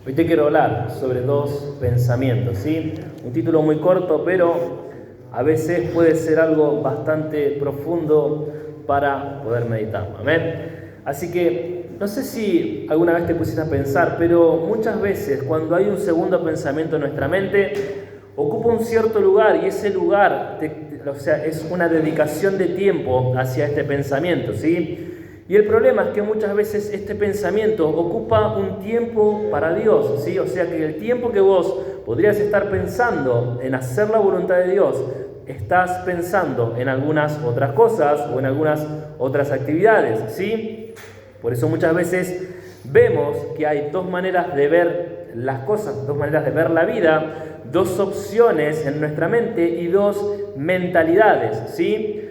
Hoy te quiero hablar sobre dos pensamientos, ¿sí? Un título muy corto, pero a veces puede ser algo bastante profundo para poder meditar. Amén. Así que no sé si alguna vez te pusiste a pensar, pero muchas veces cuando hay un segundo pensamiento en nuestra mente, ocupa un cierto lugar y ese lugar, es una dedicación de tiempo hacia este pensamiento, ¿sí? Y el problema es que muchas veces este pensamiento ocupa un tiempo para Dios, ¿sí? O sea que el tiempo que vos podrías estar pensando en hacer la voluntad de Dios, estás pensando en algunas otras cosas o en algunas otras actividades, ¿sí? Por eso muchas veces vemos que hay dos maneras de ver las cosas, dos maneras de ver la vida, dos opciones en nuestra mente y dos mentalidades, ¿sí?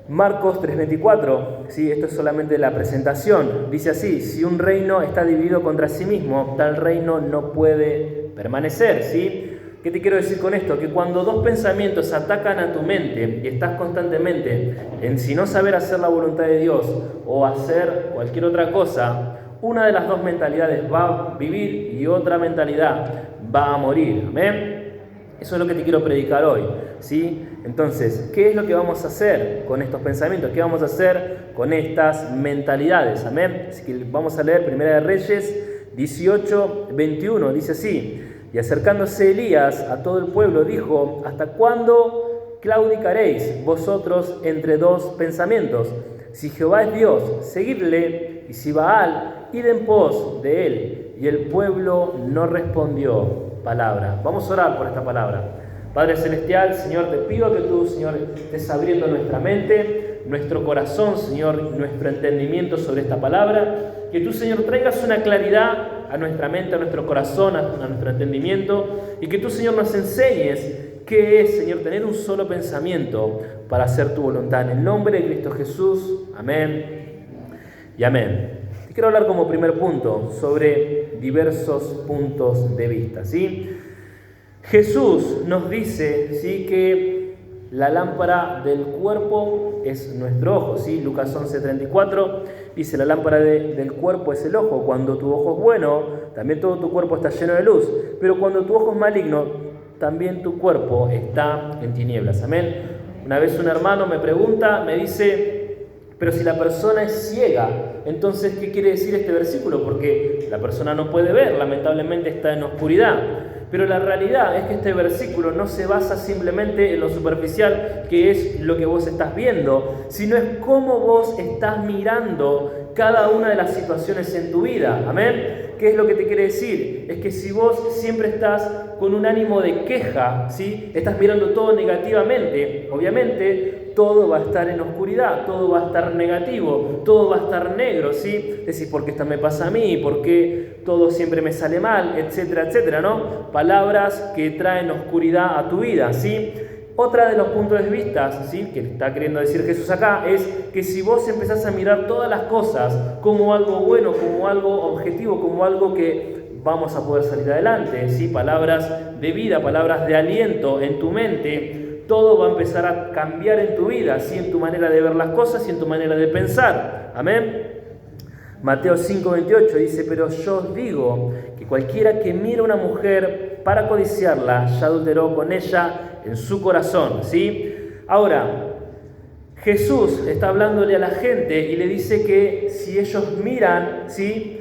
Marcos 3:24, ¿sí? Esto es solamente la presentación, dice así: si un reino está dividido contra sí mismo, tal reino no puede permanecer, ¿sí? ¿Qué te quiero decir con esto? Que cuando dos pensamientos atacan a tu mente y estás constantemente en si no saber hacer la voluntad de Dios o hacer cualquier otra cosa, una de las dos mentalidades va a vivir y otra mentalidad va a morir, ¿amén? Eso es lo que te quiero predicar hoy, ¿sí? Entonces, ¿qué es lo que vamos a hacer con estos pensamientos? ¿Qué vamos a hacer con estas mentalidades? Amén. Así que vamos a leer Primera de Reyes 18:21. Dice así: y acercándose Elías a todo el pueblo, dijo: ¿hasta cuándo claudicaréis vosotros entre dos pensamientos? Si Jehová es Dios, seguidle, y si Baal, id en pos de él. Y el pueblo no respondió palabra. Vamos a orar por esta palabra. Padre Celestial, Señor, te pido que tú, Señor, estés abriendo nuestra mente, nuestro corazón, Señor, nuestro entendimiento sobre esta palabra. Que tú, Señor, traigas una claridad a nuestra mente, a nuestro corazón, a nuestro entendimiento. Y que tú, Señor, nos enseñes qué es, Señor, tener un solo pensamiento para hacer tu voluntad. En el nombre de Cristo Jesús. Amén y amén. Te quiero hablar como primer punto sobre diversos puntos de vista, ¿sí? Jesús nos dice, ¿sí?, que la lámpara del cuerpo es nuestro ojo, ¿sí? Lucas 11:34 dice: la lámpara del cuerpo es el ojo. Cuando tu ojo es bueno, también todo tu cuerpo está lleno de luz. Pero cuando tu ojo es maligno, también tu cuerpo está en tinieblas. Amén. Una vez un hermano me pregunta, me dice: pero si la persona es ciega, entonces, ¿qué quiere decir este versículo? Porque la persona no puede ver, lamentablemente está en oscuridad. Pero la realidad es que este versículo no se basa simplemente en lo superficial, que es lo que vos estás viendo, sino es cómo vos estás mirando cada una de las situaciones en tu vida. Amén. ¿Qué es lo que te quiere decir? Es que si vos siempre estás con un ánimo de queja, ¿sí?, estás mirando todo negativamente, obviamente todo va a estar en oscuridad, todo va a estar negativo, todo va a estar negro, ¿sí? Decís: ¿por qué esto me pasa a mí? ¿Por qué todo siempre me sale mal? Etcétera, etcétera, ¿no? Palabras que traen oscuridad a tu vida, ¿sí? Otra de los puntos de vista, ¿sí?, que está queriendo decir Jesús acá, es que si vos empezás a mirar todas las cosas como algo bueno, como algo objetivo, como algo que vamos a poder salir adelante, ¿sí?, palabras de vida, palabras de aliento en tu mente, todo va a empezar a cambiar en tu vida, ¿sí?, en tu manera de ver las cosas y en tu manera de pensar. Amén. Mateo 5:28 dice: pero yo os digo que cualquiera que mira a una mujer para codiciarla, ya adulteró con ella en su corazón, ¿sí? Ahora, Jesús está hablándole a la gente y le dice que si ellos miran, ¿sí?,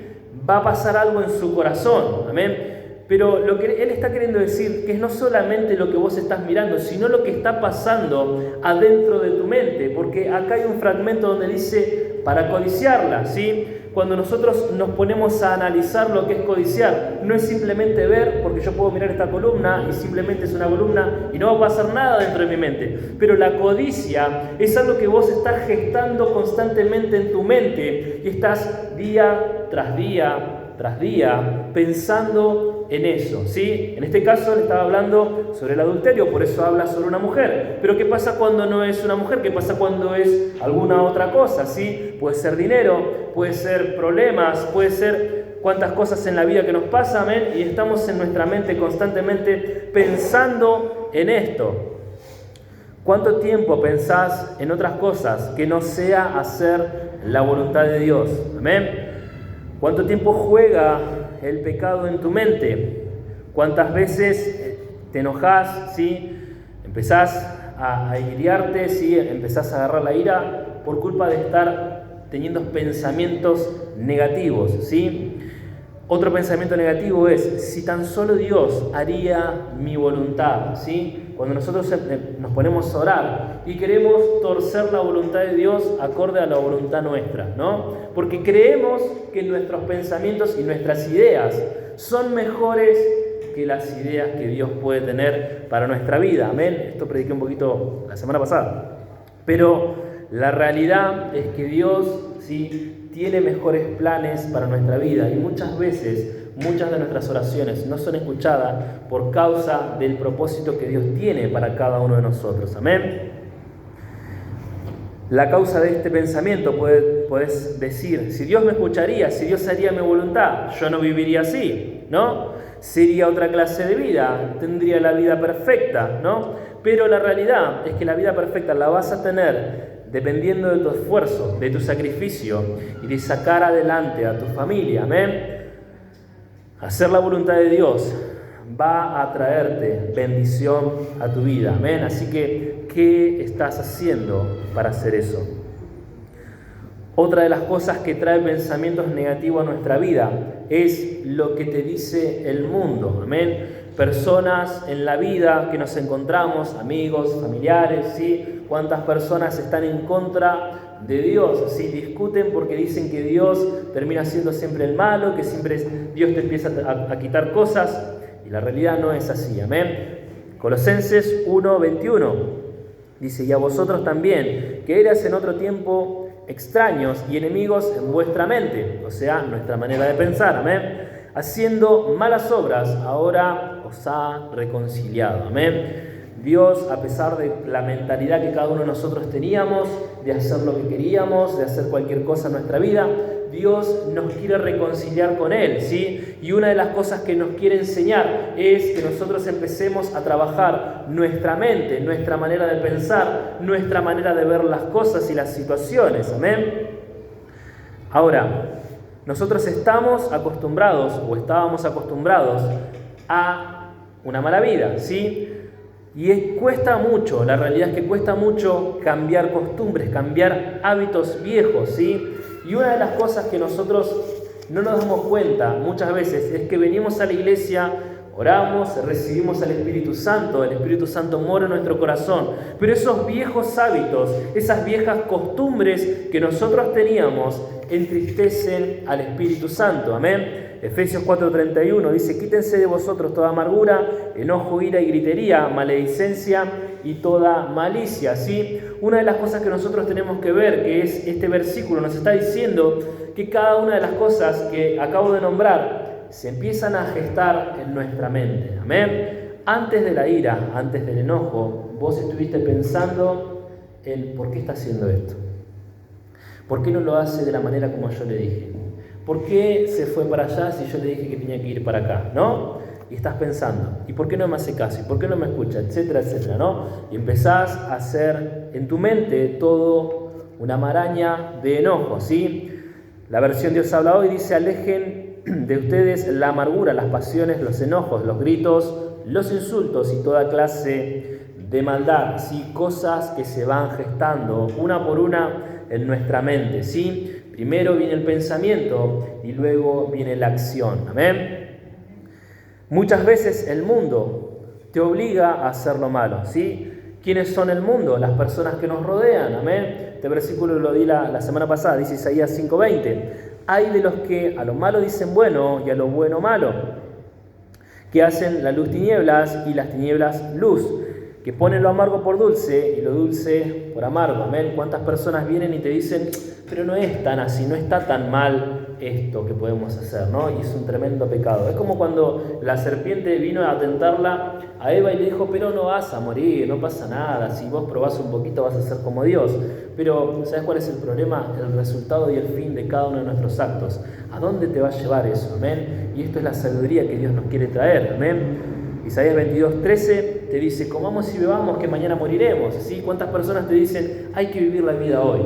va a pasar algo en su corazón. Amén. Pero lo que Él está queriendo decir que es no solamente lo que vos estás mirando, sino lo que está pasando adentro de tu mente. Porque acá hay un fragmento donde dice: para codiciarla, ¿sí? Cuando nosotros nos ponemos a analizar lo que es codiciar, no es simplemente ver, porque yo puedo mirar esta columna y simplemente es una columna y no va a pasar nada dentro de mi mente. Pero la codicia es algo que vos estás gestando constantemente en tu mente y estás día tras día pensando en eso, ¿sí? En este caso le estaba hablando sobre el adulterio, por eso habla sobre una mujer. Pero ¿qué pasa cuando no es una mujer? ¿Qué pasa cuando es alguna otra cosa? ¿Sí? Puede ser dinero, puede ser problemas, puede ser cuantas cosas en la vida que nos pasan, ¿amén? Y estamos en nuestra mente constantemente pensando en esto. ¿Cuánto tiempo pensás en otras cosas que no sea hacer la voluntad de Dios? Amén. ¿Cuánto tiempo juega el pecado en tu mente? ¿Cuántas veces te enojás, ¿sí? Empezás a iriarte, ¿sí? Empezás a agarrar la ira por culpa de estar teniendo pensamientos negativos, ¿sí? Otro pensamiento negativo es, si tan solo Dios haría mi voluntad, ¿sí? Cuando nosotros nos ponemos a orar y queremos torcer la voluntad de Dios acorde a la voluntad nuestra, ¿no? Porque creemos que nuestros pensamientos y nuestras ideas son mejores que las ideas que Dios puede tener para nuestra vida, amén. Esto prediqué un poquito la semana pasada. Pero la realidad es que Dios, ¿sí?, tiene mejores planes para nuestra vida y muchas veces, muchas de nuestras oraciones no son escuchadas por causa del propósito que Dios tiene para cada uno de nosotros, amén. La causa de este pensamiento, puedes decir, si Dios me escucharía, si Dios haría mi voluntad, yo no viviría así, ¿no? Sería otra clase de vida, tendría la vida perfecta, ¿no? Pero la realidad es que la vida perfecta la vas a tener dependiendo de tu esfuerzo, de tu sacrificio y de sacar adelante a tu familia, amén. Hacer la voluntad de Dios va a traerte bendición a tu vida, amén. Así que, ¿qué estás haciendo para hacer eso? Otra de las cosas que trae pensamientos negativos a nuestra vida es lo que te dice el mundo, amén. Personas en la vida que nos encontramos, amigos, familiares, ¿sí? ¿Cuántas personas están en contra de Dios? ¿Sí? Discuten porque dicen que Dios termina siendo siempre el malo, que siempre Dios te empieza a quitar cosas, y la realidad no es así, amén. Colosenses 1:21 dice, y a vosotros también, que eras en otro tiempo extraños y enemigos en vuestra mente, o sea, nuestra manera de pensar, amén, haciendo malas obras, ahora os ha reconciliado, amén. Dios, a pesar de la mentalidad que cada uno de nosotros teníamos, de hacer lo que queríamos, de hacer cualquier cosa en nuestra vida, Dios nos quiere reconciliar con Él, ¿sí? Y una de las cosas que nos quiere enseñar es que nosotros empecemos a trabajar nuestra mente, nuestra manera de pensar, nuestra manera de ver las cosas y las situaciones, amén. Ahora, nosotros estábamos acostumbrados a una mala vida, ¿sí? Y cuesta mucho, la realidad es que cuesta mucho cambiar costumbres, cambiar hábitos viejos, ¿sí? Y una de las cosas que nosotros no nos damos cuenta muchas veces es que venimos a la iglesia, oramos, recibimos al Espíritu Santo, el Espíritu Santo mora en nuestro corazón, pero esos viejos hábitos, esas viejas costumbres que nosotros teníamos, entristecen al Espíritu Santo, amén. Efesios 4:31 dice, quítense de vosotros toda amargura, enojo, ira y gritería, maledicencia y toda malicia, ¿sí? Una de las cosas que nosotros tenemos que ver, que es este versículo, nos está diciendo que cada una de las cosas que acabo de nombrar se empiezan a gestar en nuestra mente, amén. Antes de la ira, antes del enojo, vos estuviste pensando en ¿por qué está haciendo esto? ¿Por qué no lo hace de la manera como yo le dije? ¿Por qué se fue para allá si yo le dije que tenía que ir para acá? ¿No? Y estás pensando, ¿y por qué no me hace caso? ¿Y por qué no me escucha? Etcétera, etcétera, ¿no? Y empezás a hacer en tu mente todo una maraña de enojo, ¿sí? La versión Dios habla hoy dice, alejen de ustedes la amargura, las pasiones, los enojos, los gritos, los insultos y toda clase de maldad, ¿sí? Cosas que se van gestando una por una en nuestra mente, ¿sí? Primero viene el pensamiento y luego viene la acción, amén. Muchas veces el mundo te obliga a hacer lo malo, ¿sí? ¿Quiénes son el mundo? Las personas que nos rodean, amén. Este versículo lo di la semana pasada, dice Isaías 5:20. Hay de los que a lo malo dicen bueno y a lo bueno malo, que hacen la luz tinieblas y las tinieblas luz, que ponen lo amargo por dulce y lo dulce por amargo, amén. ¿Cuántas personas vienen y te dicen, pero no es tan así, no está tan mal esto que podemos hacer, ¿no? Y es un tremendo pecado. Es como cuando la serpiente vino a tentarla a Eva y le dijo, pero no vas a morir, no pasa nada, si vos probás un poquito vas a ser como Dios. Pero, ¿sabes cuál es el problema? El resultado y el fin de cada uno de nuestros actos. ¿A dónde te va a llevar eso? Amén. Y esto es la sabiduría que Dios nos quiere traer, amén. Isaías 22:13 te dice, comamos y bebamos que mañana moriremos, ¿sí? ¿Cuántas personas te dicen, hay que vivir la vida hoy?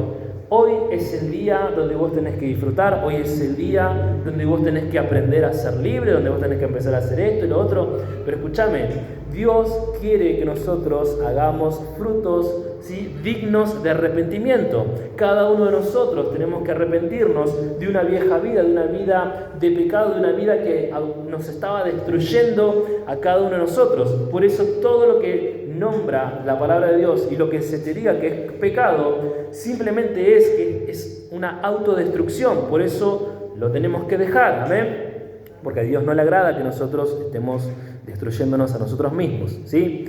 Hoy es el día donde vos tenés que disfrutar, hoy es el día donde vos tenés que aprender a ser libre, donde vos tenés que empezar a hacer esto y lo otro. Pero escúchame, Dios quiere que nosotros hagamos frutos, ¿sí?, dignos de arrepentimiento. Cada uno de nosotros tenemos que arrepentirnos de una vieja vida, de una vida de pecado, de una vida que nos estaba destruyendo a cada uno de nosotros. Por eso todo lo que nombra la palabra de Dios y lo que se te diga que es pecado, simplemente es que es una autodestrucción. Por eso lo tenemos que dejar, amén. Porque a Dios no le agrada que nosotros estemos destruyéndonos a nosotros mismos, ¿sí?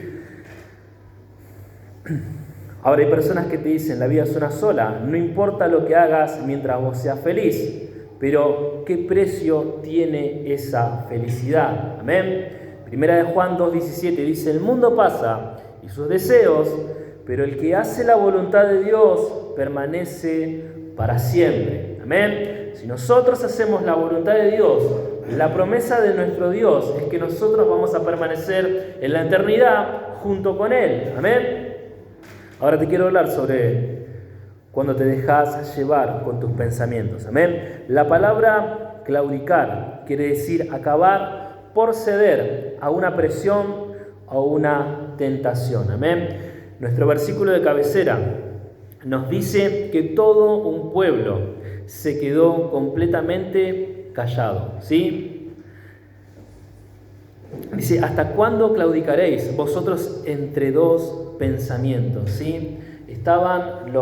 Ahora hay personas que te dicen, la vida es una sola, no importa lo que hagas mientras vos seas feliz, pero ¿qué precio tiene esa felicidad? Amén. Primera de Juan 2:17 dice, el mundo pasa y sus deseos, pero el que hace la voluntad de Dios permanece para siempre. Amén. Si nosotros hacemos la voluntad de Dios, la promesa de nuestro Dios es que nosotros vamos a permanecer en la eternidad junto con Él. Amén. Ahora te quiero hablar sobre cuando te dejas llevar con tus pensamientos. Amén. La palabra claudicar quiere decir acabar por ceder a una presión o una tentación. Amén. Nuestro versículo de cabecera nos dice que todo un pueblo se quedó completamente callado, ¿sí? Dice, ¿hasta cuándo claudicaréis vosotros entre dos pensamientos? ¿Sí? Estaban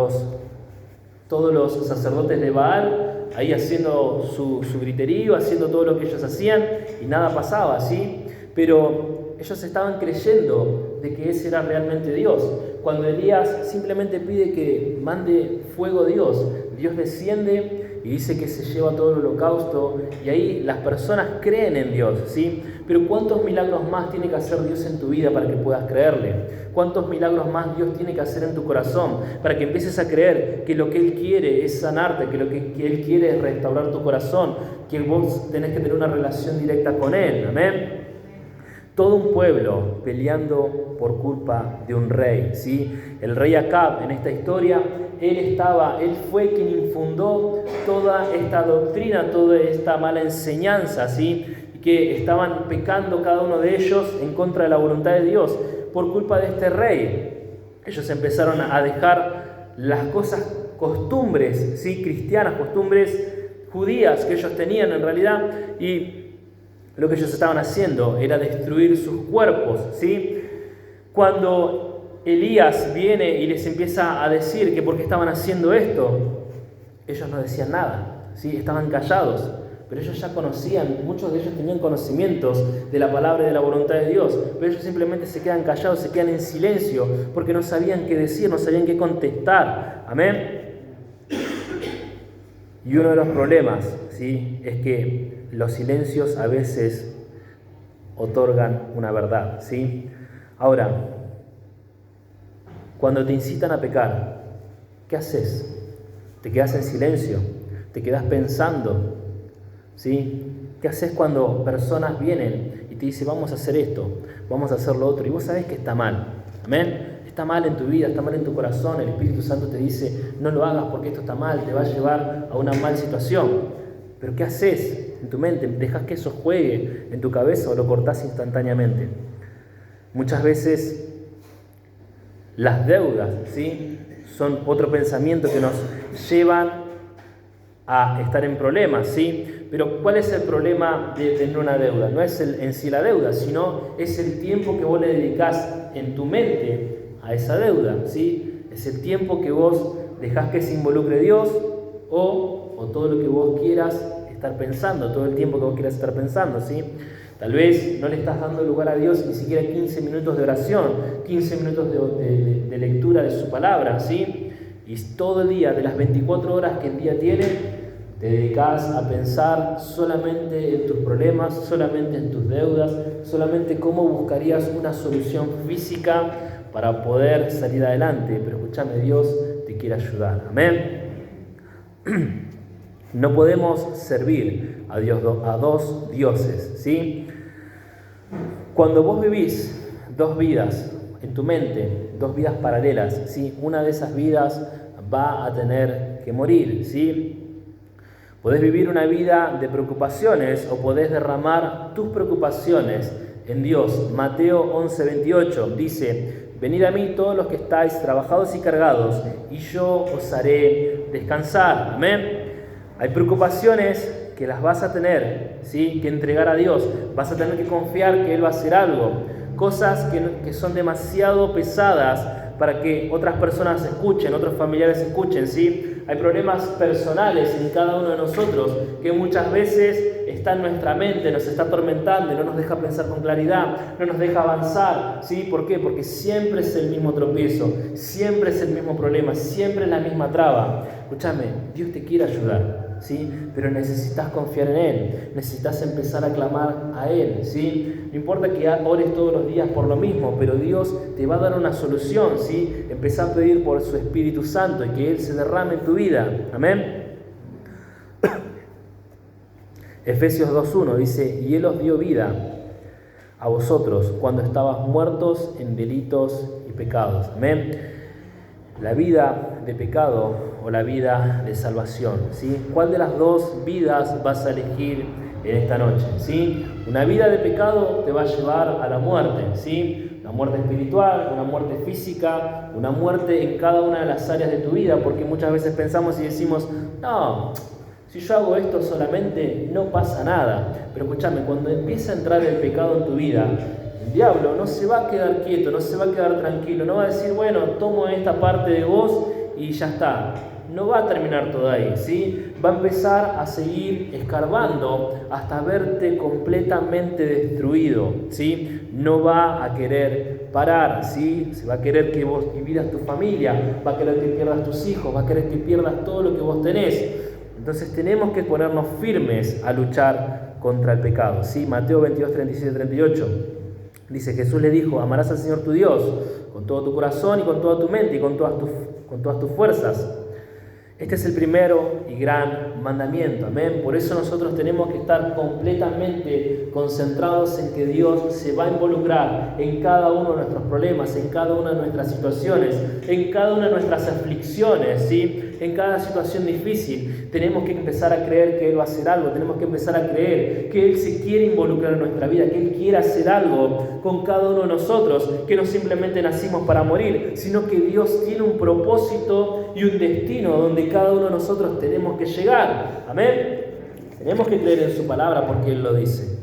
todos los sacerdotes de Baal ahí haciendo su griterío, haciendo todo lo que ellos hacían y nada pasaba, ¿sí? Pero ellos estaban creyendo de que ese era realmente Dios. Cuando Elías simplemente pide que mande fuego a Dios, Dios desciende y dice que se lleva todo el holocausto y ahí las personas creen en Dios, ¿sí? Pero ¿cuántos milagros más tiene que hacer Dios en tu vida para que puedas creerle? ¿Cuántos milagros más Dios tiene que hacer en tu corazón para que empieces a creer que lo que Él quiere es sanarte, que lo que Él quiere es restaurar tu corazón, que vos tenés que tener una relación directa con Él? Amén. Todo un pueblo peleando por culpa de un rey, ¿sí? El rey Acab en esta historia, él fue quien infundó toda esta doctrina, toda esta mala enseñanza, ¿sí? Que estaban pecando cada uno de ellos en contra de la voluntad de Dios por culpa de este rey. Ellos empezaron a dejar las costumbres, ¿sí?, cristianas, costumbres judías que ellos tenían en realidad, y lo que ellos estaban haciendo era destruir sus cuerpos, ¿sí? Cuando Elías viene y les empieza a decir que por qué estaban haciendo esto, ellos no decían nada, ¿sí? Estaban callados, pero ellos ya conocían, muchos de ellos tenían conocimientos de la palabra y de la voluntad de Dios, pero ellos simplemente se quedan callados, se quedan en silencio, porque no sabían qué decir, no sabían qué contestar. Amén. Y uno de los problemas, ¿sí?, es que los silencios a veces otorgan una verdad, ¿sí? Ahora, cuando te incitan a pecar, ¿qué haces? ¿Te quedas en silencio? ¿Te quedas pensando? ¿Sí? ¿Qué haces cuando personas vienen y te dicen vamos a hacer esto, vamos a hacer lo otro? Y vos sabés que está mal. Amén. Está mal en tu vida, está mal en tu corazón. El Espíritu Santo te dice no lo hagas porque esto está mal, te va a llevar a una mala situación. Pero ¿qué haces en tu mente? ¿Dejas que eso juegue en tu cabeza o lo cortás instantáneamente? Muchas veces las deudas, ¿sí?, son otro pensamiento que nos llevan a estar en problemas, ¿sí? Pero ¿cuál es el problema de tener una deuda? No es en sí la deuda, sino es el tiempo que vos le dedicás en tu mente a esa deuda, ¿sí? Es el tiempo que vos dejás que se involucre Dios o todo lo que vos quieras estar pensando, todo el tiempo que vos quieras estar pensando, ¿sí? Tal vez no le estás dando lugar a Dios ni siquiera 15 minutos de oración, 15 minutos de lectura de su palabra, ¿sí? Y todo el día, de las 24 horas que el día tiene, te dedicas a pensar solamente en tus problemas, solamente en tus deudas, solamente cómo buscarías una solución física para poder salir adelante. Pero escúchame, Dios te quiere ayudar. Amén. No podemos servir a dos dioses, ¿sí? Cuando vos vivís dos vidas en tu mente, dos vidas paralelas, ¿sí?, una de esas vidas va a tener que morir, ¿sí? Podés vivir una vida de preocupaciones o podés derramar tus preocupaciones en Dios. Mateo 11:28 dice: venid a mí todos los que estáis trabajados y cargados, y yo os haré descansar. Amén. Hay preocupaciones que las vas a tener, ¿sí?, que entregar a Dios. Vas a tener que confiar que Él va a hacer algo. Cosas que son demasiado pesadas para que otras personas escuchen, otros familiares escuchen, ¿sí? Hay problemas personales en cada uno de nosotros que muchas veces está en nuestra mente, nos está atormentando y no nos deja pensar con claridad, no nos deja avanzar, ¿sí? ¿Por qué? Porque siempre es el mismo tropiezo, siempre es el mismo problema, siempre es la misma traba. Escúchame, Dios te quiere ayudar, ¿sí? Pero necesitas confiar en Él, necesitas empezar a clamar a Él, ¿sí? No importa que ores todos los días por lo mismo, pero Dios te va a dar una solución, ¿sí? Empezá a pedir por su Espíritu Santo y que Él se derrame en tu vida. Amén. Efesios 2:1 dice: y Él os dio vida a vosotros cuando estabas muertos en delitos y pecados. Amén. La vida de pecado o la vida de salvación, ¿sí? ¿Cuál de las dos vidas vas a elegir en esta noche? ¿Sí? Una vida de pecado te va a llevar a la muerte, ¿sí? Una muerte espiritual, una muerte física, una muerte en cada una de las áreas de tu vida, porque muchas veces pensamos y decimos: no, si yo hago esto solamente no pasa nada. Pero escúchame, cuando empieza a entrar el pecado en tu vida, el diablo no se va a quedar quieto, no se va a quedar tranquilo, no va a decir: bueno, tomo esta parte de vos y ya está. No va a terminar todo ahí, ¿sí? Va a empezar a seguir escarbando hasta verte completamente destruido, ¿sí? No va a querer parar, ¿sí? Se va a querer que vos dividas tu familia, va a querer que pierdas tus hijos, va a querer que pierdas todo lo que vos tenés. Entonces tenemos que ponernos firmes a luchar contra el pecado, ¿sí? Mateo 22, 37, 38. Dice: Jesús le dijo: amarás al Señor tu Dios con todo tu corazón y con toda tu mente y con todas tus fuerzas. Este es el primero y gran mandamiento, amén. Por eso nosotros tenemos que estar completamente concentrados en que Dios se va a involucrar en cada uno de nuestros problemas, en cada una de nuestras situaciones, en cada una de nuestras aflicciones, ¿sí? En cada situación difícil. Tenemos que empezar a creer que Él va a hacer algo, tenemos que empezar a creer que Él se quiere involucrar en nuestra vida, que Él quiere hacer algo con cada uno de nosotros, que no simplemente nacimos para morir, sino que Dios tiene un propósito y un destino donde cada uno de nosotros tenemos que llegar. Amén. Tenemos que creer en su palabra porque Él lo dice.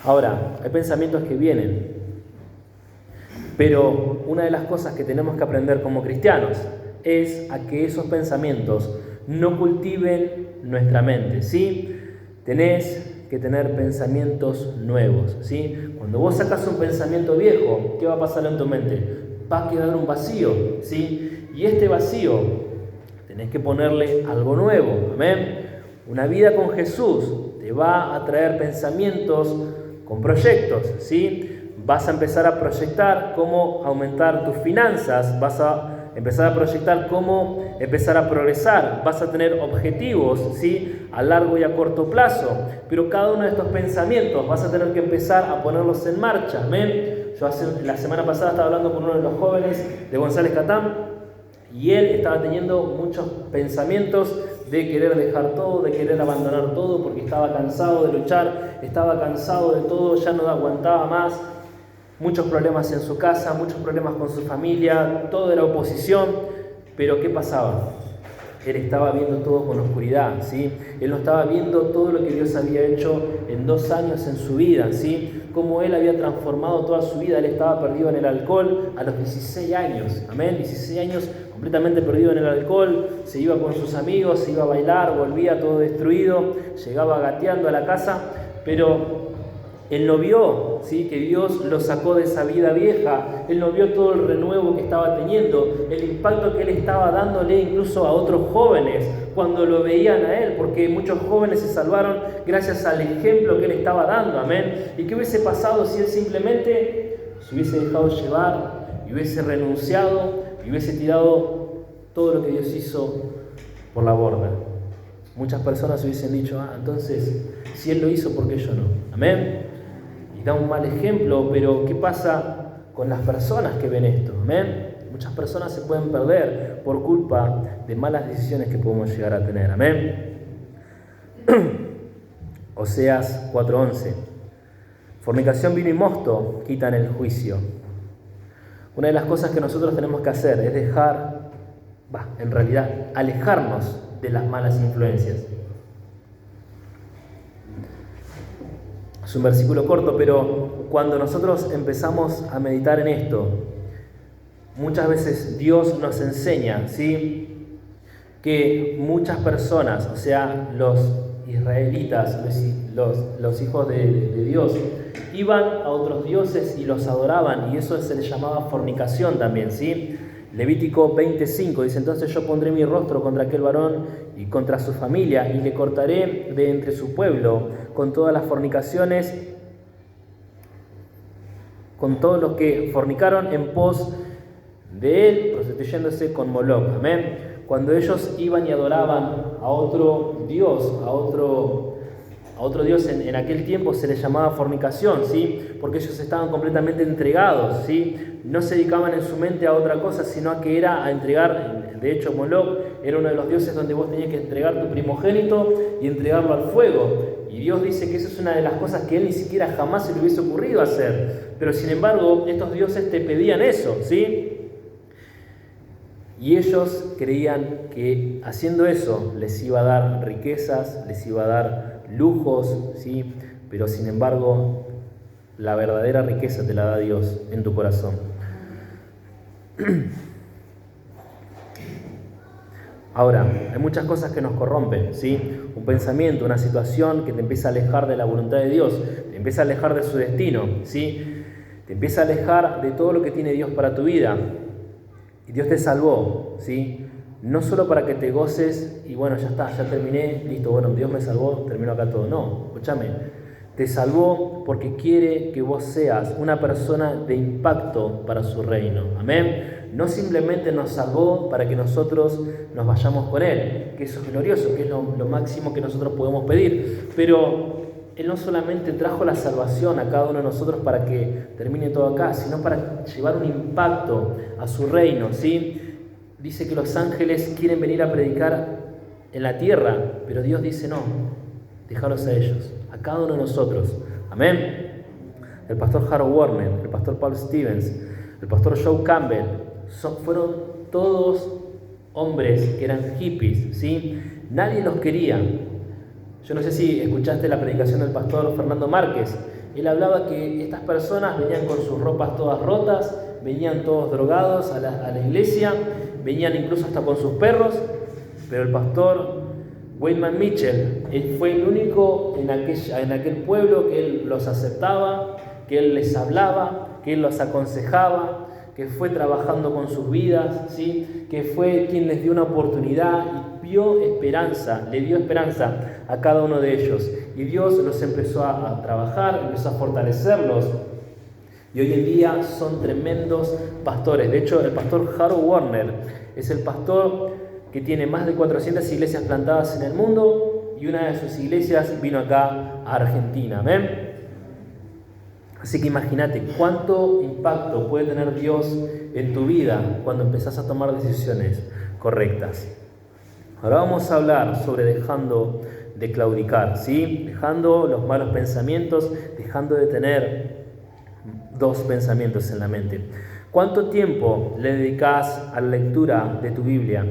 Ahora, hay pensamientos que vienen, pero una de las cosas que tenemos que aprender como cristianos es a que esos pensamientos no cultiven nuestra mente, ¿sí? Tenés que tener pensamientos nuevos, ¿sí? Cuando vos sacas un pensamiento viejo, ¿qué va a pasar en tu mente? Va a quedar un vacío, ¿sí? Y este vacío tenés que ponerle algo nuevo, ¿amén? Una vida con Jesús te va a traer pensamientos con proyectos, ¿sí? Vas a empezar a proyectar cómo aumentar tus finanzas, vas a empezar a proyectar cómo empezar a progresar, vas a tener objetivos, ¿sí? A largo y a corto plazo, pero cada uno de estos pensamientos vas a tener que empezar a ponerlos en marcha, ¿amén? Yo la semana pasada estaba hablando con uno de los jóvenes de González Catán y él estaba teniendo muchos pensamientos de querer dejar todo, de querer abandonar todo porque estaba cansado de luchar, estaba cansado de todo, ya no aguantaba más. Muchos problemas en su casa, muchos problemas con su familia, todo era oposición, pero ¿qué pasaba? Él estaba viendo todo con oscuridad, ¿sí? Él no estaba viendo todo lo que Dios había hecho en 2 años en su vida, ¿sí? Cómo Él había transformado toda su vida. Él estaba perdido en el alcohol a los 16 años, amén, 16 años completamente perdido en el alcohol, se iba con sus amigos, se iba a bailar, volvía todo destruido, llegaba gateando a la casa, pero Él no vio, ¿sí? Que Dios lo sacó de esa vida vieja. Él no vio todo el renuevo que estaba teniendo, el impacto que Él estaba dándole incluso a otros jóvenes cuando lo veían a Él, porque muchos jóvenes se salvaron gracias al ejemplo que Él estaba dando, amén. ¿Y qué hubiese pasado si Él simplemente se hubiese dejado llevar y hubiese renunciado y hubiese tirado todo lo que Dios hizo por la borda? Muchas personas hubiesen dicho: entonces, si Él lo hizo, ¿por qué yo no? Amén. Y da un mal ejemplo, pero ¿qué pasa con las personas que ven esto? Amén. Muchas personas se pueden perder perder por culpa de malas decisiones que podemos llegar a tener. Amén. Oseas 4:11. Fornicación, vino y mosto quitan el juicio. Una de las cosas que nosotros tenemos que hacer es en realidad, alejarnos de las malas influencias. Es un versículo corto, pero cuando nosotros empezamos a meditar en esto, muchas veces Dios nos enseña, ¿sí?, que muchas personas, o sea, los israelitas, los hijos de Dios, iban a otros dioses y los adoraban, y eso se les llamaba fornicación también, ¿sí? Levítico 20:5 dice: entonces yo pondré mi rostro contra aquel varón y contra su familia, y le cortaré de entre su pueblo con todas las fornicaciones, con todos los que fornicaron en pos de él, prostituyéndose con Moloc. Amén. Cuando ellos iban y adoraban a otro dios, a otro dios en aquel tiempo se les llamaba fornicación, ¿sí? Porque ellos estaban completamente entregados, ¿sí? No se dedicaban en su mente a otra cosa, sino que era a entregar. De hecho, Moloc era uno de los dioses donde vos tenías que entregar tu primogénito y entregarlo al fuego. Y Dios dice que esa es una de las cosas que él ni siquiera jamás se le hubiese ocurrido hacer. Pero sin embargo, estos dioses te pedían eso, ¿sí? Y ellos creían que haciendo eso les iba a dar riquezas, les iba a dar lujos, ¿sí? Pero sin embargo, la verdadera riqueza te la da Dios en tu corazón. Ahora, hay muchas cosas que nos corrompen, ¿sí? Un pensamiento, una situación que te empieza a alejar de la voluntad de Dios, te empieza a alejar de su destino, ¿sí? Te empieza a alejar de todo lo que tiene Dios para tu vida. Y Dios te salvó, ¿sí? No solo para que te goces y bueno, ya está, ya terminé, listo, bueno, Dios me salvó, termino acá todo. No, escúchame, te salvó porque quiere que vos seas una persona de impacto para su reino. Amén. No simplemente nos salvó para que nosotros nos vayamos con Él, que eso es glorioso, que es lo máximo que nosotros podemos pedir, pero Él no solamente trajo la salvación a cada uno de nosotros para que termine todo acá, sino para llevar un impacto a su reino, ¿sí? Dice que los ángeles quieren venir a predicar en la tierra, pero Dios dice no, déjalos a ellos, a cada uno de nosotros. Amén. El pastor Harold Warner, el pastor Paul Stevens, el pastor Joe Campbell, fueron todos hombres que eran hippies, ¿sí? Nadie los quería. Yo no sé si escuchaste la predicación del pastor Fernando Márquez. Él hablaba que estas personas venían con sus ropas todas rotas, venían todos drogados a la iglesia, venían incluso hasta con sus perros, pero el pastor Wayman Mitchell, él fue el único en aquel pueblo que él los aceptaba, que él les hablaba, que él los aconsejaba, que fue trabajando con sus vidas, ¿sí? Que fue quien les dio una oportunidad y dio esperanza, le dio esperanza a cada uno de ellos. Y Dios los empezó a trabajar, empezó a fortalecerlos. Y hoy en día son tremendos pastores. De hecho, el pastor Harold Warner es el pastor que tiene más de 400 iglesias plantadas en el mundo y una de sus iglesias vino acá a Argentina. ¿Amén? Así que imagínate cuánto impacto puede tener Dios en tu vida cuando empezás a tomar decisiones correctas. Ahora vamos a hablar sobre dejando de claudicar, ¿sí? Dejando los malos pensamientos, dejando de tener dos pensamientos en la mente. ¿Cuánto tiempo le dedicas a la lectura de tu Biblia?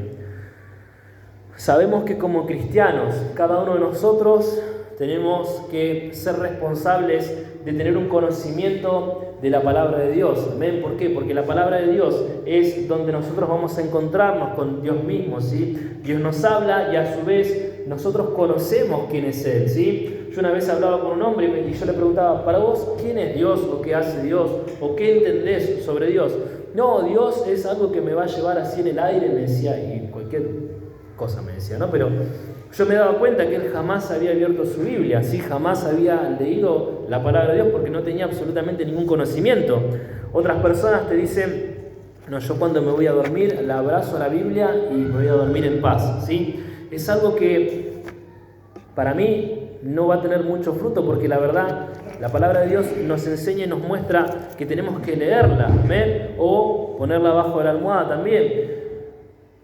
Sabemos que como cristianos, cada uno de nosotros tenemos que ser responsables de tener un conocimiento de la palabra de Dios. ¿Amén? ¿Por qué? Porque la palabra de Dios es donde nosotros vamos a encontrarnos con Dios mismo, ¿sí? Dios nos habla y a su vez nosotros conocemos quién es Él, ¿sí? Yo una vez hablaba con un hombre y yo le preguntaba, ¿para vos quién es Dios o qué hace Dios o qué entendés sobre Dios? No, Dios es algo que me va a llevar así en el aire, me decía, y cualquier cosa me decía, ¿no? Pero yo me daba cuenta que él jamás había abierto su Biblia, ¿sí? Jamás había leído la palabra de Dios porque no tenía absolutamente ningún conocimiento. Otras personas te dicen, no, yo cuando me voy a dormir la abrazo a la Biblia y me voy a dormir en paz, ¿sí? Es algo que para mí no va a tener mucho fruto porque la verdad, la palabra de Dios nos enseña y nos muestra que tenemos que leerla, ¿ven? O ponerla abajo de la almohada también.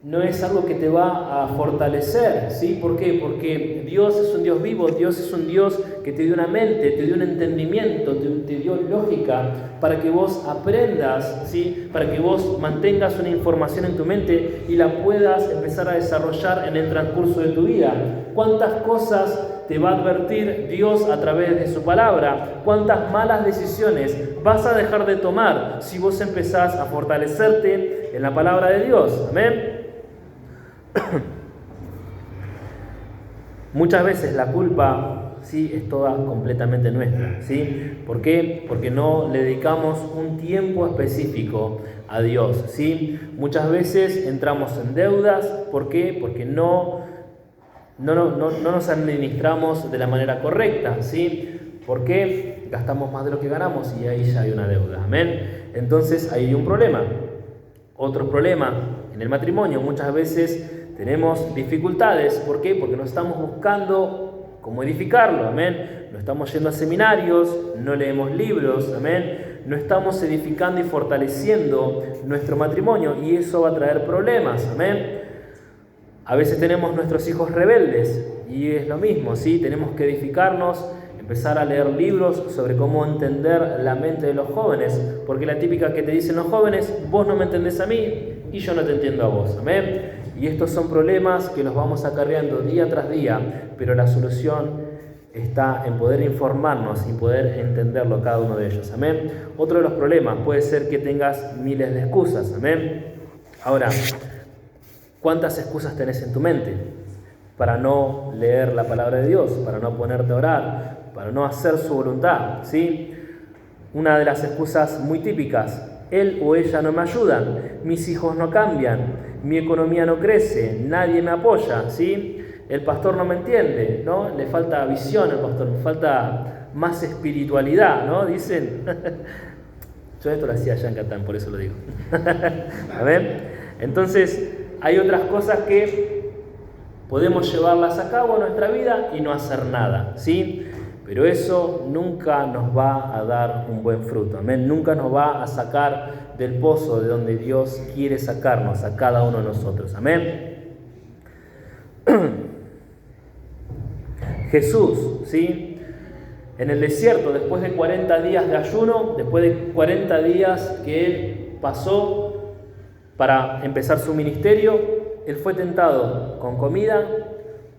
no es algo que te va a fortalecer, ¿sí? ¿Por qué? Porque Dios es un Dios vivo, Dios es un Dios que te dio una mente, te dio un entendimiento, te dio lógica para que vos aprendas, ¿sí? Para que vos mantengas una información en tu mente y la puedas empezar a desarrollar en el transcurso de tu vida. ¿Cuántas cosas te va a advertir Dios a través de su palabra? ¿Cuántas malas decisiones vas a dejar de tomar si vos empezás a fortalecerte en la palabra de Dios? Amén. Muchas veces la culpa, sí, es toda completamente nuestra, ¿sí? ¿Por qué? Porque no le dedicamos un tiempo específico a Dios, ¿sí? Muchas veces entramos en deudas, ¿por qué? Porque no nos administramos de la manera correcta, ¿sí? ¿Por qué? Gastamos más de lo que ganamos y ahí ya hay una deuda, ¿amén? Entonces ahí hay un problema. Otro problema en el matrimonio, muchas veces tenemos dificultades. ¿Por qué? Porque no estamos buscando cómo edificarlo, amén. No estamos yendo a seminarios, no leemos libros, amén. No estamos edificando y fortaleciendo nuestro matrimonio y eso va a traer problemas, amén. A veces tenemos nuestros hijos rebeldes y es lo mismo, ¿sí? Tenemos que edificarnos, empezar a leer libros sobre cómo entender la mente de los jóvenes, porque la típica que te dicen los jóvenes, vos no me entendés a mí y yo no te entiendo a vos, amén. Y estos son problemas que los vamos acarreando día tras día, pero la solución está en poder informarnos y poder entenderlo cada uno de ellos, amén. Otro de los problemas puede ser que tengas miles de excusas, amén. Ahora, ¿cuántas excusas tenés en tu mente para no leer la palabra de Dios, para no ponerte a orar, para no hacer su voluntad, ¿sí? Una de las excusas muy típicas: él o ella no me ayudan, mis hijos no cambian, mi economía no crece, nadie me apoya, ¿sí? El pastor no me entiende, ¿no? Le falta visión al pastor, le falta más espiritualidad, ¿no? Dicen. Yo esto lo hacía allá en Catán, por eso lo digo. ¿Amén? Entonces, hay otras cosas que podemos llevarlas a cabo en nuestra vida y no hacer nada, ¿sí? Pero eso nunca nos va a dar un buen fruto, amén. Nunca nos va a sacar del pozo de donde Dios quiere sacarnos a cada uno de nosotros, amén. Jesús, ¿sí? En el desierto, después de 40 días de ayuno, después de 40 días que Él pasó para empezar su ministerio, Él fue tentado con comida,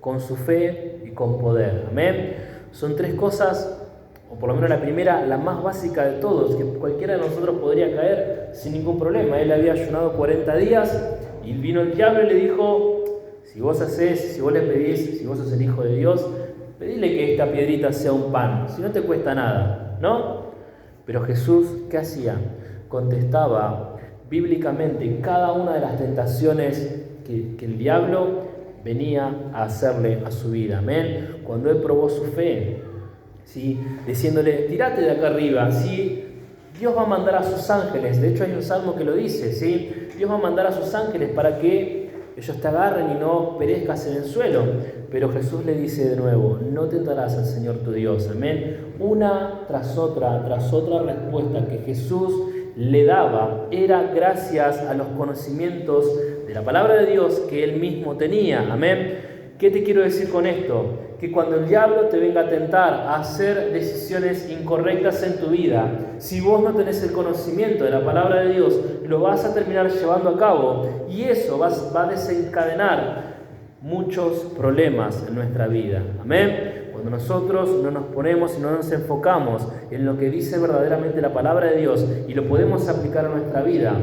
con su fe y con poder, amén. Son tres cosas, o por lo menos la primera, la más básica de todos, que cualquiera de nosotros podría caer sin ningún problema. Él había ayunado 40 días y vino el diablo y le dijo: si vos le pedís, si vos sos el Hijo de Dios, pedile que esta piedrita sea un pan, si no te cuesta nada, ¿no? Pero Jesús, ¿qué hacía? Contestaba bíblicamente cada una de las tentaciones que el diablo venía a hacerle a su vida, amén. Cuando Él probó su fe, ¿sí? Diciéndole: tirate de acá arriba, ¿sí? Dios va a mandar a sus ángeles, de hecho hay un salmo que lo dice, ¿sí? Dios va a mandar a sus ángeles para que ellos te agarren y no perezcas en el suelo. Pero Jesús le dice de nuevo: no tentarás al Señor tu Dios, amén. Una tras otra respuesta que Jesús le daba era gracias a los conocimientos de la palabra de Dios que Él mismo tenía, amén. ¿Qué te quiero decir con esto? Que cuando el diablo te venga a tentar a hacer decisiones incorrectas en tu vida, si vos no tenés el conocimiento de la palabra de Dios, lo vas a terminar llevando a cabo y eso va a desencadenar muchos problemas en nuestra vida, amén. Cuando nosotros no nos ponemos y no nos enfocamos en lo que dice verdaderamente la palabra de Dios y lo podemos aplicar a nuestra vida,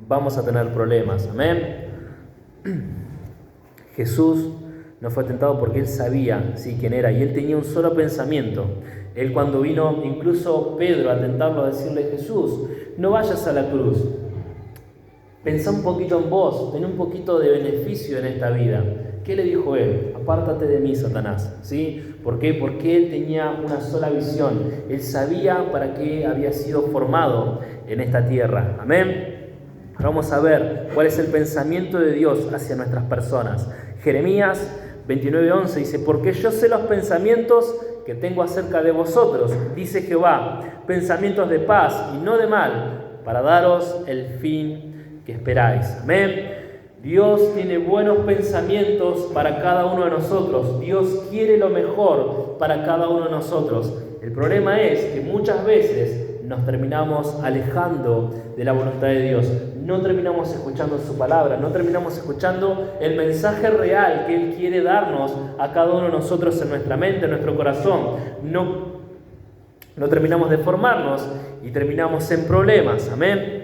vamos a tener problemas, amén. Jesús no fue tentado porque Él sabía, ¿sí?, quién era, y Él tenía un solo pensamiento. Él, cuando vino incluso Pedro a tentarlo, a decirle: Jesús, no vayas a la cruz, pensá un poquito en vos, ten un poquito de beneficio en esta vida. ¿Qué le dijo Él? Apártate de mí, Satanás, ¿sí? ¿Por qué? Porque Él tenía una sola visión. Él sabía para qué había sido formado en esta tierra, amén. Vamos a ver cuál es el pensamiento de Dios hacia nuestras personas. Jeremías 29:11 dice: porque yo sé los pensamientos que tengo acerca de vosotros, dice Jehová, pensamientos de paz y no de mal, para daros el fin que esperáis. Amén. Dios tiene buenos pensamientos para cada uno de nosotros. Dios quiere lo mejor para cada uno de nosotros. El problema es que muchas veces nos terminamos alejando de la voluntad de Dios. No terminamos escuchando su palabra, no terminamos escuchando el mensaje real que Él quiere darnos a cada uno de nosotros en nuestra mente, en nuestro corazón. No terminamos de formarnos y terminamos en problemas. Amén.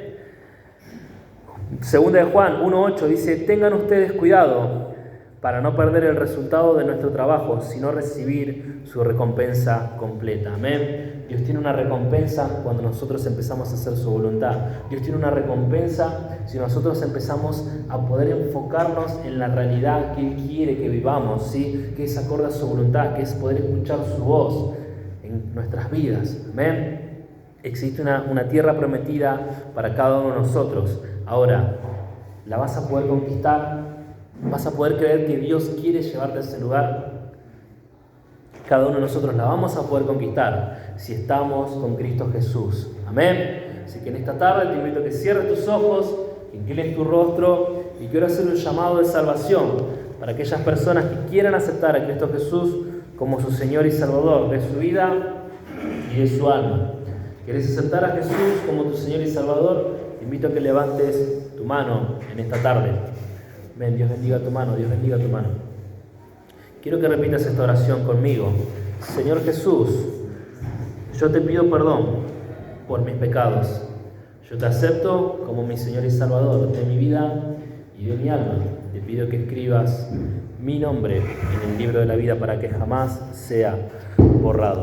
Segunda de Juan 1:8 dice: tengan ustedes cuidado para no perder el resultado de nuestro trabajo, sino recibir su recompensa completa. Amén. Dios tiene una recompensa cuando nosotros empezamos a hacer su voluntad. Dios tiene una recompensa si nosotros empezamos a poder enfocarnos en la realidad que Él quiere que vivamos, ¿sí? Que es acorde a su voluntad, que es poder escuchar su voz en nuestras vidas. Amén. Existe una tierra prometida para cada uno de nosotros. Ahora, ¿la vas a poder conquistar? ¿Vas a poder creer que Dios quiere llevarte a ese lugar? Cada uno de nosotros la vamos a poder conquistar si estamos con Cristo Jesús. Amén. Así que en esta tarde te invito a que cierres tus ojos, que inclines tu rostro y quiero hacer un llamado de salvación para aquellas personas que quieran aceptar a Cristo Jesús como su Señor y Salvador de su vida y de su alma. ¿Quieres aceptar a Jesús como tu Señor y Salvador? Te invito a que levantes tu mano en esta tarde. Ven, Dios bendiga tu mano, Dios bendiga tu mano. Quiero que repitas esta oración conmigo. Señor Jesús, yo te pido perdón por mis pecados. Yo te acepto como mi Señor y Salvador de mi vida y de mi alma. Te pido que escribas mi nombre en el libro de la vida para que jamás sea borrado.